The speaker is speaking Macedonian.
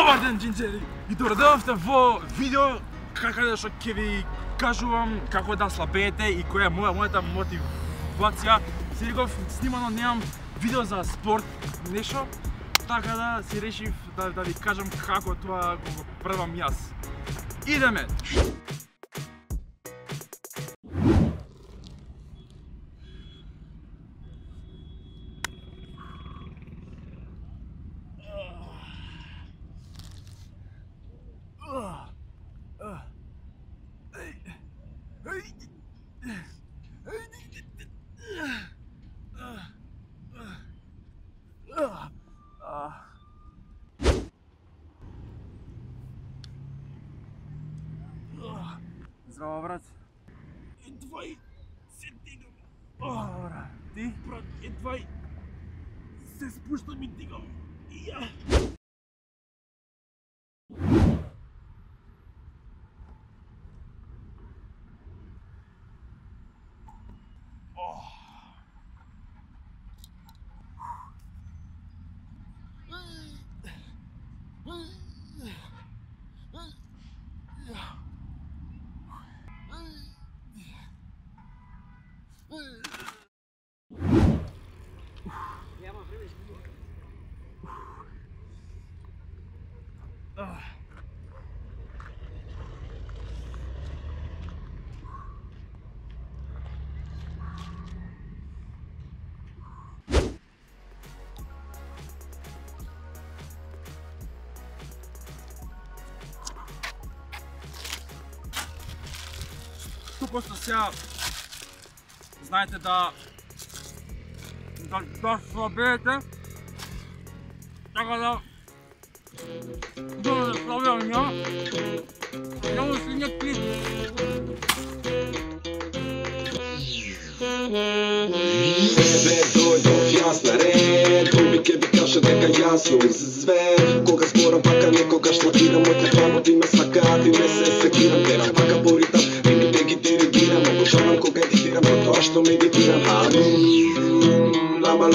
Добар ден, джинджери! И дојдовте во видео каде што ќе ви кажувам како да слабеете и која е мојата мотивација. Си реков, снимано немам видео за спорт, нешто, така да си решив да ви кажам како тоа го правам јас. Идеме! Здраво, брат. Едва и се дигам. Добра. Ти? Брат, едва и се спуштам и дигам. И ја. Тук сега знаете да слабеете, така да не слабеам ја, няма си някакви. Дојдов јас на ред, тој ми ке ви каже дека јас сум звер. Кога зборам пака некогаш лакирам моите планови ме свакаат и ме се секирам. Терам пака по ритам, римите ги диригирам. Обожавам кога едитирам тоа што медитирам. Лама